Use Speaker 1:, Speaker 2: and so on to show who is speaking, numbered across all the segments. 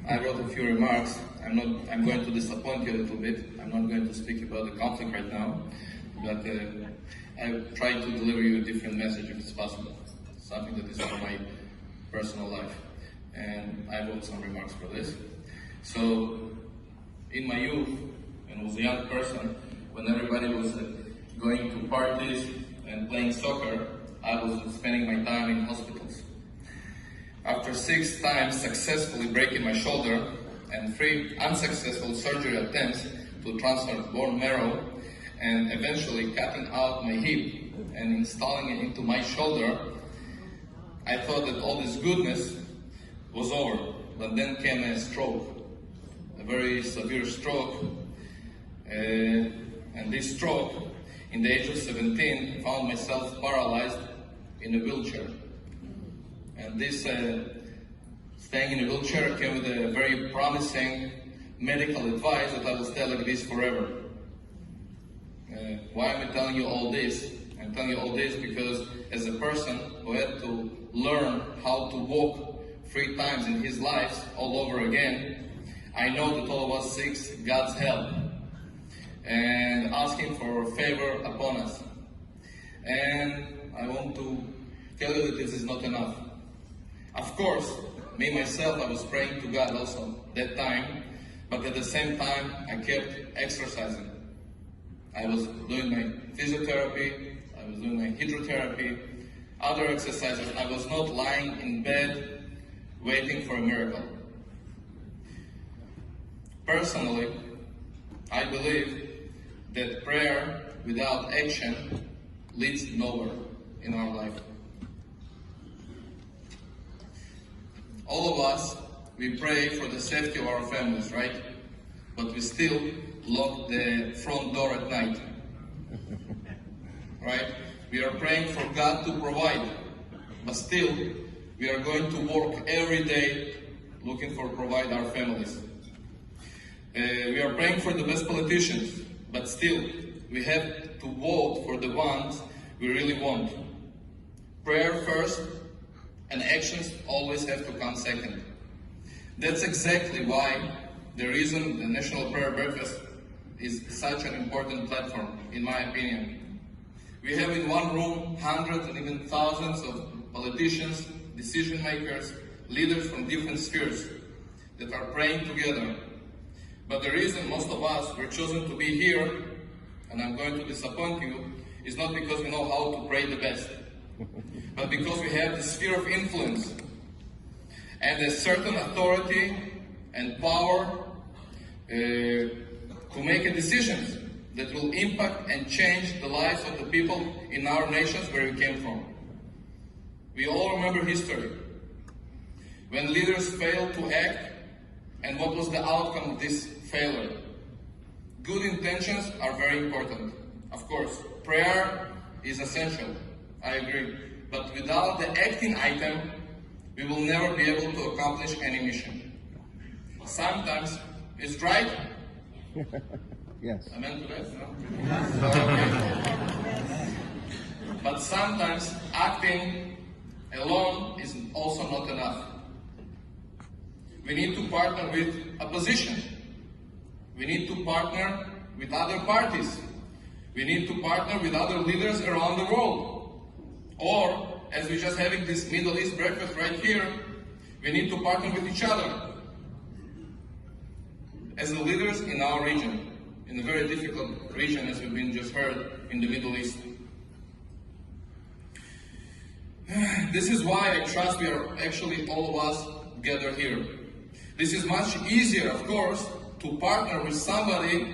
Speaker 1: I wrote a few remarks. I'm going to disappoint you a little bit. I'm not going to speak about the conflict right now, but I try to deliver you a different message if it's possible. Something that is for my personal life. And I wrote some remarks for this. So, in my youth, when I was a young person, when everybody was going to parties and playing soccer, I was spending my time in hospitals. After 6 times successfully breaking my shoulder and 3 unsuccessful surgery attempts to transfer bone marrow and eventually cutting out my hip and installing it into my shoulder, I thought that all this goodness was over. But then came a stroke, a very severe stroke, and this stroke, in the age of 17, found myself paralyzed in a wheelchair. And this staying in a wheelchair came with a very promising medical advice that I will stay like this forever. Why am I telling you all this? I'm telling you all this because as a person who had to learn how to walk 3 times in his life all over again, I know that all of us seek God's help and asking for favor upon us. And I want to tell you that this is not enough. Of course, me myself, I was praying to God also that time, but at the same time, I kept exercising. I was doing my physiotherapy, I was doing my hydrotherapy, other exercises. I was not lying in bed waiting for a miracle. Personally, I believe that prayer without action leads nowhere in our life. All of us, we pray for the safety of our families, right? But we still lock the front door at night, right? We are praying for God to provide, but still we are going to work every day looking for provide our families. We are praying for the best politicians, but still we have to vote for the ones we really want. Prayer first, and actions always have to come second. That's exactly why the reason the National Prayer Breakfast is such an important platform, in my opinion. We have in one room hundreds and even thousands of politicians, decision makers, leaders from different spheres that are praying together. But the reason most of us were chosen to be here, and I'm going to disappoint you, is not because we know how to pray the best, but because we have the sphere of influence and a certain authority and power to make a decisions that will impact and change the lives of the people in our nations where we came from. We all remember history, when leaders failed to act, and what was the outcome of this failure. Good intentions are very important. Of course, prayer is essential, I agree. But without the acting item, we will never be able to accomplish any mission. Sometimes, it's right?
Speaker 2: Yes.
Speaker 1: Amen to that? No? Okay. But sometimes acting alone is also not enough. We need to partner with opposition. We need to partner with other parties. We need to partner with other leaders around the world. Or, as we're just having this Middle East breakfast right here, we need to partner with each other. As the leaders in our region, in a very difficult region, as we've been just heard, in the Middle East. This is why I trust we are actually all of us gathered here. This is much easier, of course, to partner with somebody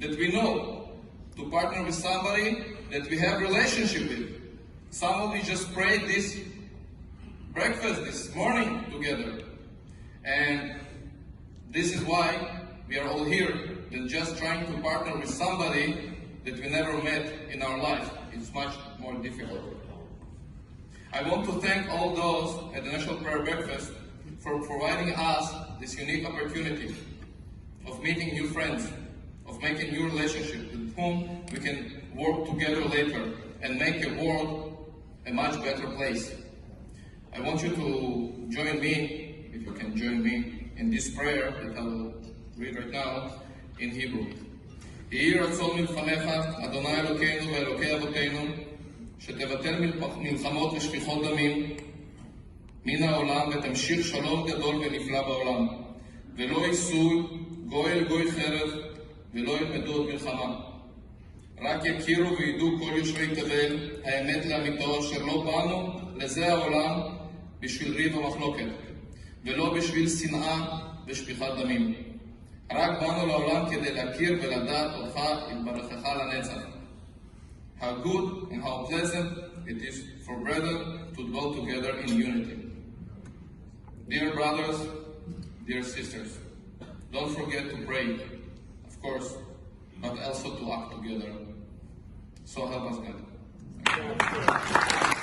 Speaker 1: that we know, to partner with somebody that we have relationship with. Some of you just prayed this breakfast this morning together. And this is why we are all here, than just trying to partner with somebody that we never met in our life. It's much more difficult. I want to thank all those at the National Prayer Breakfast for providing us this unique opportunity of meeting new friends, of making new relationships with whom we can work together later and make a world a much better place. I want you to join me if you can join me in this prayer that I will read right now in Hebrew. יהי רצון מלפניך, אדוני אלוקינו ואלוקי אבותינו, שתבטל מלחמות ושפיכות דמים מן העולם, ותמשיך שלום גדול ונפלא בעולם, ולא ייסעו גוי אל גוי חרב, ולא ילמדו עוד מלחמה. רק יכירו וידעו כל יושבי תבל האמת לאמיתו, אשר לא באנו לזה העולם בשביל ריב ומחלוקת, ולא בשביל שנאה ושפיכת דמים. רק באנו לעולם כדי להכיר ולדעת אותך יתברכך לנצח. How good and how pleasant it is for brethren to dwell together in unity. Dear brothers, dear sisters, don't forget to pray, of course, but also to act together. So help us God.